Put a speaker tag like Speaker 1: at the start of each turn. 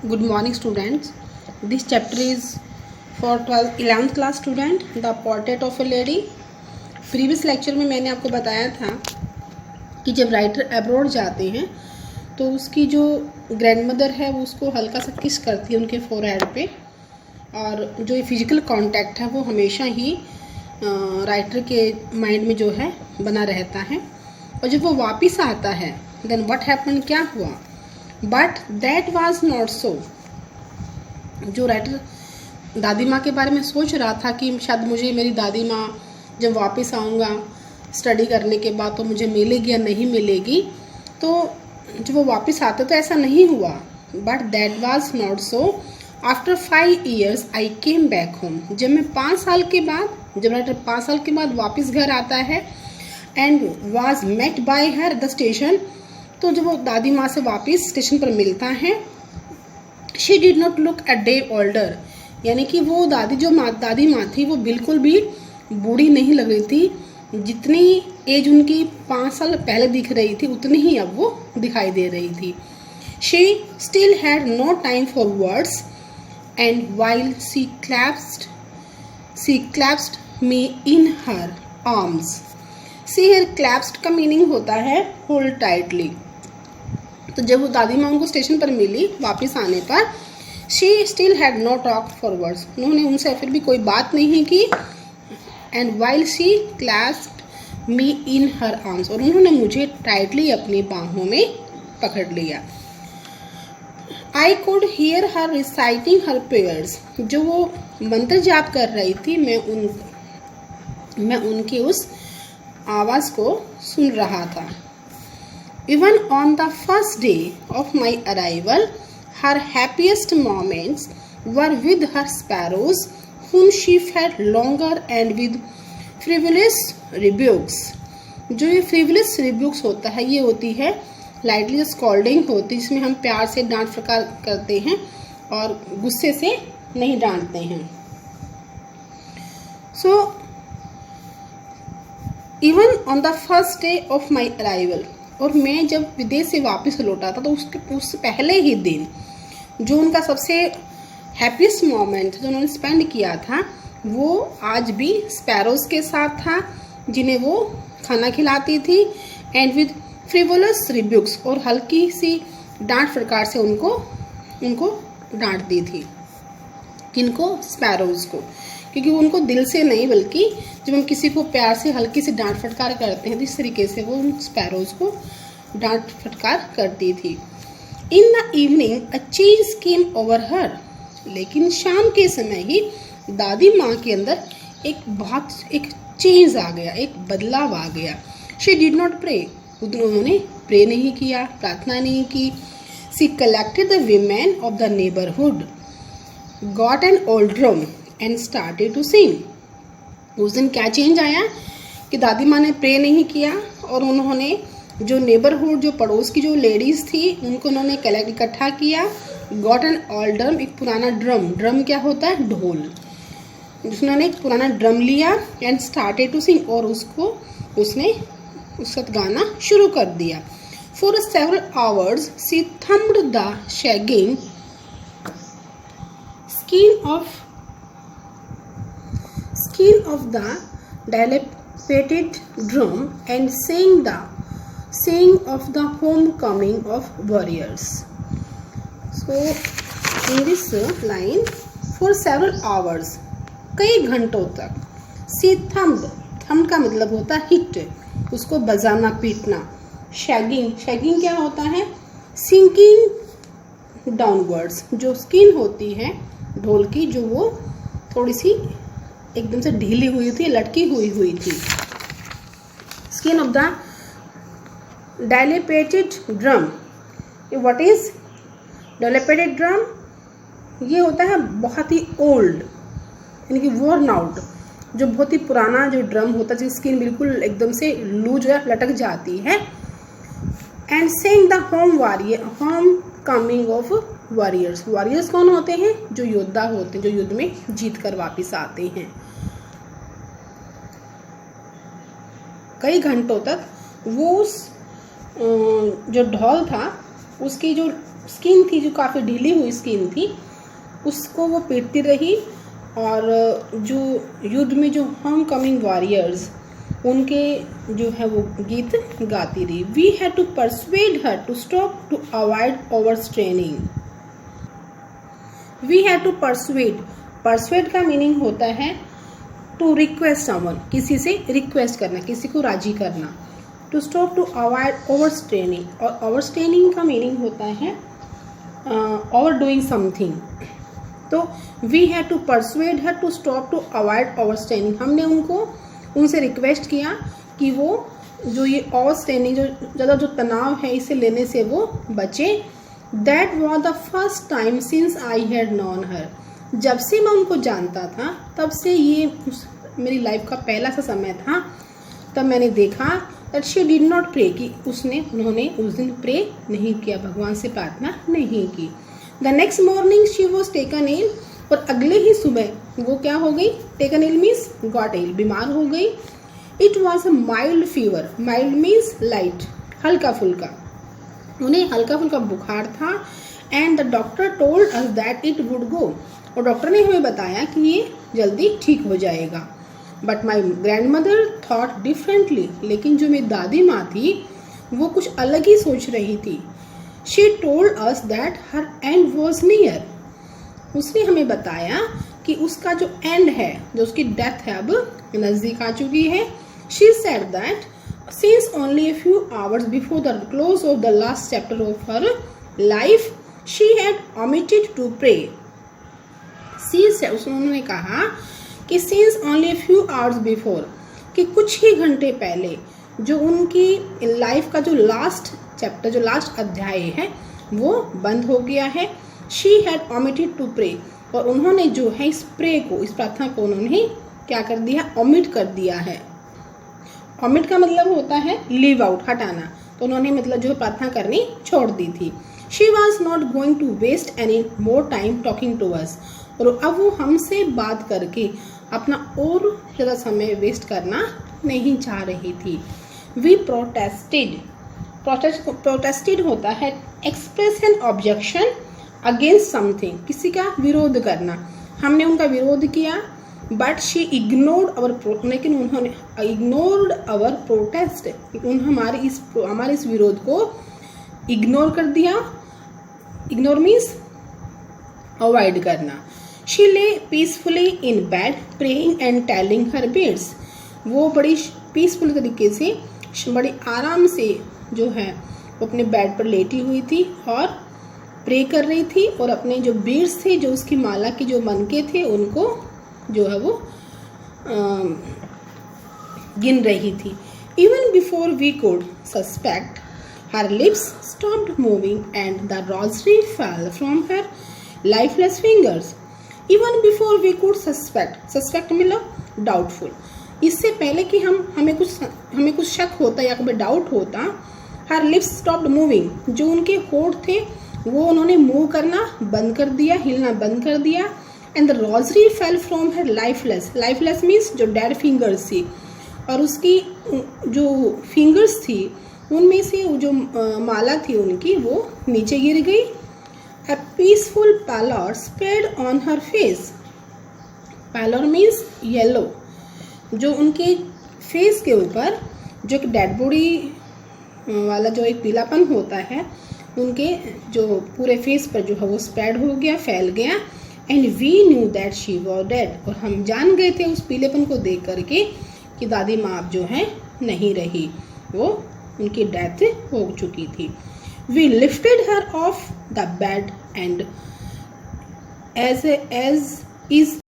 Speaker 1: Good morning, students. This chapter is for 11th class student, The Portrait of a Lady. Previous lecture में मैंने आपको बताया था कि जब राइटर अब्रॉड जाते हैं तो उसकी जो ग्रैंडमदर है वो उसको हल्का सा किस करती है उनके फोरहेड पे, और जो ये फिजिकल कांटेक्ट है वो हमेशा ही राइटर के माइंड में जो है बना रहता है। और जब वो वापस आता है देन व्हाट हैपन, क्या हुआ, but that was not so. जो राइटर दादी माँ के बारे में सोच रहा था कि शायद मुझे मेरी दादी माँ जब वापस आऊँगा स्टडी करने के बाद तो मुझे मिलेगी या नहीं मिलेगी, तो जब वो वापस आते तो ऐसा नहीं हुआ। But that was not so. After 5 years I came back home. जब मैं 5 साल के बाद, जब राइटर 5 साल के बाद वापस घर आता है and was met by her the station, तो जब वो दादी माँ से वापस स्टेशन पर मिलता है, she did not look a day older, यानी कि वो दादी माँ थी वो बिल्कुल भी बूढ़ी नहीं लग रही थी। जितनी एज उनकी 5 साल पहले दिख रही थी उतनी ही अब वो दिखाई दे रही थी। She still had no time for words and while she clasped me in her arms. See here clasped का मीनिंग होता है होल्ड टाइटली। तो जब वो दादी माँ उनको स्टेशन पर मिली वापस आने पर, she still had no talk for words, उन्होंने उनसे फिर भी कोई बात नहीं की। And while she clasped me in her arms, और उन्होंने मुझे टाइटली अपनी बाहों में पकड़ लिया। I could hear her reciting her prayers, जो वो मंत्र जाप कर रही थी मैं उनकी उस आवाज़ को सुन रहा था। Even on the first day of my arrival, her happiest moments were with her sparrows, whom she fed longer and with frivolous rebukes. जो ये frivolous rebukes होता है, ये होती है lightly scolding होती है, जिसमें हम प्यार से डांट फटकार करते हैं और गुस्से से नहीं डांटते हैं। So, even on the first day of my arrival, और मैं जब विदेश से वापस लौटा था तो उससे पहले ही दिन जो उनका सबसे हैप्पीस्ट मोमेंट जो उन्होंने स्पेंड किया था वो आज भी स्पैरोज के साथ था, जिन्हें वो खाना खिलाती थी, एंड विद फ्रिवोलस रिब्यूक्स, और हल्की सी डांट फटकार से उनको डांटती थी। किनको? स्पैरोज को, क्योंकि वो उनको दिल से नहीं बल्कि जब हम किसी को प्यार से हल्की से डांट फटकार करते हैं तो इस तरीके से वो उन स्पैरोज को डांट फटकार करती थी। In the evening a change came over हर, लेकिन शाम के समय ही दादी माँ के अंदर एक चेंज आ गया, एक बदलाव आ गया। शी डिड नॉट प्रे, उन्होंने प्रे नहीं किया, प्रार्थना नहीं की। She collected the women of the neighbourhood, got an old drum and started to sing. उस दिन क्या चेंज आया कि दादी माँ ने प्रे नहीं किया और उन्होंने जो नेबरहुड, जो पड़ोस की जो लेडीज़ थी, उनको उन्होंने इकट्ठा किया। गॉट एन ओल्ड ड्रम, एक पुराना ड्रम क्या होता है? ढोल। उन्होंने एक पुराना ड्रम लिया एंड स्टार्टेड टू सिंग, और उसने उसका गाना शुरू कर दिया। For several hours she thumped the sagging skin of the dilapidated drum and saying of the homecoming of warriors. So in this line, for several hours, कई घंटों तक, she thumbed का मतलब होता है हिट, उसको बजाना पीटना। शैगिंग क्या होता है? sinking डाउनवर्ड्स, जो स्किन होती है ढोल की, जो वो थोड़ी सी एकदम से ढीली हुई थी, लटकी हुई थी। Skin of the dilapidated drum. What is dilapidated drum? ये होता है बहुत ही ओल्ड, यानी कि वॉर्न आउट, जो बहुत ही पुराना जो ड्रम होता है, जिसकी स्किन बिल्कुल एकदम से लूज या लटक जाती है। And saying the home coming of warriors कौन होते हैं? जो योद्धा होते हैं, जो युद्ध में जीत कर वापिस आते हैं। कई घंटों तक वो उस जो ढोल था उसकी जो स्किन थी जो काफ़ी ढीली हुई स्किन थी, उसको वो पीटती रही और जो युद्ध में जो होम कमिंग वॉरियर्स उनके जो है वो गीत गाती रही। We had to persuade her to stop to avoid over straining. We had to persuade का मीनिंग होता है टू रिक्वेस्ट समवन, किसी से रिक्वेस्ट करना, किसी को राजी करना। To stop to avoid over straining, और ओवर स्ट्रेनिंग का मीनिंग होता है ओवर डूइंग समथिंग। तो we had to persuade her to stop to avoid over straining, हमने उनसे रिक्वेस्ट किया कि वो जो ये ओवर स्ट्रेनिंग जो ज़्यादा जो तनाव है इसे लेने से वो बचे। That was the first time since I had known her, जब से मैं उनको जानता था तब से ये मेरी लाइफ का पहला सा समय था, तब मैंने देखा that she did not pray, कि उन्होंने उस दिन प्रे नहीं किया, भगवान से प्रार्थना नहीं की। The next morning she was taken ill, और अगले ही सुबह वो क्या हो गई, taken ill means got ill, बीमार हो गई। It was a mild fever, mild means light, हल्का फुल्का, उन्हें हल्का फुल्का बुखार था। And the doctor told us that it would go, और डॉक्टर ने हमें बताया कि ये जल्दी ठीक हो जाएगा। But my grand mother thought differently, लेकिन जो मेरी दादी माँ थी वो कुछ अलग ही सोच रही थी। She told us that her and was near, उसने हमें बताया कि उसका जो एंड है, जो उसकी डेथ है अब नज़दीक आ चुकी है। She said that since only a few hours before the close of the last chapter of her life she had omitted to pray. उन्होंने कहा कि since only few hours before, कि कुछ ही घंटे पहले जो उनकी लाइफ का जो लास्ट चैप्टर, जो लास्ट अध्याय है वो बंद हो गया है। She had omitted to pray, और उन्होंने जो है इस प्रे को, इस प्रार्थना को उन्होंने क्या कर दिया, ओमिट कर दिया है। ओमिट का मतलब होता है लीव आउट, हटाना, तो उन्होंने मतलब जो प्रार्थना करनी छोड़ दी थी। She was not going to waste any more time talking to us, और अब वो हमसे बात करके अपना और ज़्यादा समय वेस्ट करना नहीं चाह रही थी। वी प्रोटेस्टेड होता है express an objection against something, किसी का विरोध करना, हमने उनका विरोध किया। बट शी इग्नोर्ड अवर, लेकिन उन्होंने इग्नोर्ड अवर प्रोटेस्ट, हमारे इस विरोध को इग्नोर कर दिया। इग्नोर मीन्स अवॉइड करना। शी ले peacefully in bed praying and telling her beads, वो बड़ी पीसफुल तरीके से, बड़ी आराम से जो है वो अपने बेड पर लेटी हुई थी और प्रे कर रही थी, और अपने जो बीड्स थे, जो उसकी माला के जो मनके थे, उनको जो है वो गिन रही थी। Even before we could suspect her lips stopped moving and the rosary fell from her lifeless fingers. Even before we could suspect मतलब डाउटफुल, इससे पहले कि हमें कुछ शक होता या कभी डाउट होता, हर लिप्स स्टॉप्ड मूविंग, जो उनके होठ थे वो उन्होंने मूव करना बंद कर दिया, हिलना बंद कर दिया। And the rosary fell from her lifeless, lifeless means जो डेड फिंगर्स थी, और उसकी जो फिंगर्स थी उनमें से जो माला थी उनकी वो नीचे गिर गई। A peaceful pallor spread on her face. Pallor means yellow. जो उनके फेस के ऊपर जो एक डेड बॉडी वाला जो एक पीलापन होता है, उनके जो पूरे फेस पर जो है वो स्प्रेड हो गया, फैल गया। And we knew that she was dead, और हम जान गए थे उस पीलेपन को देख करके कि दादी माँ अब जो है नहीं रही, वो उनकी डेथ हो चुकी थी। We lifted her off the bed and as is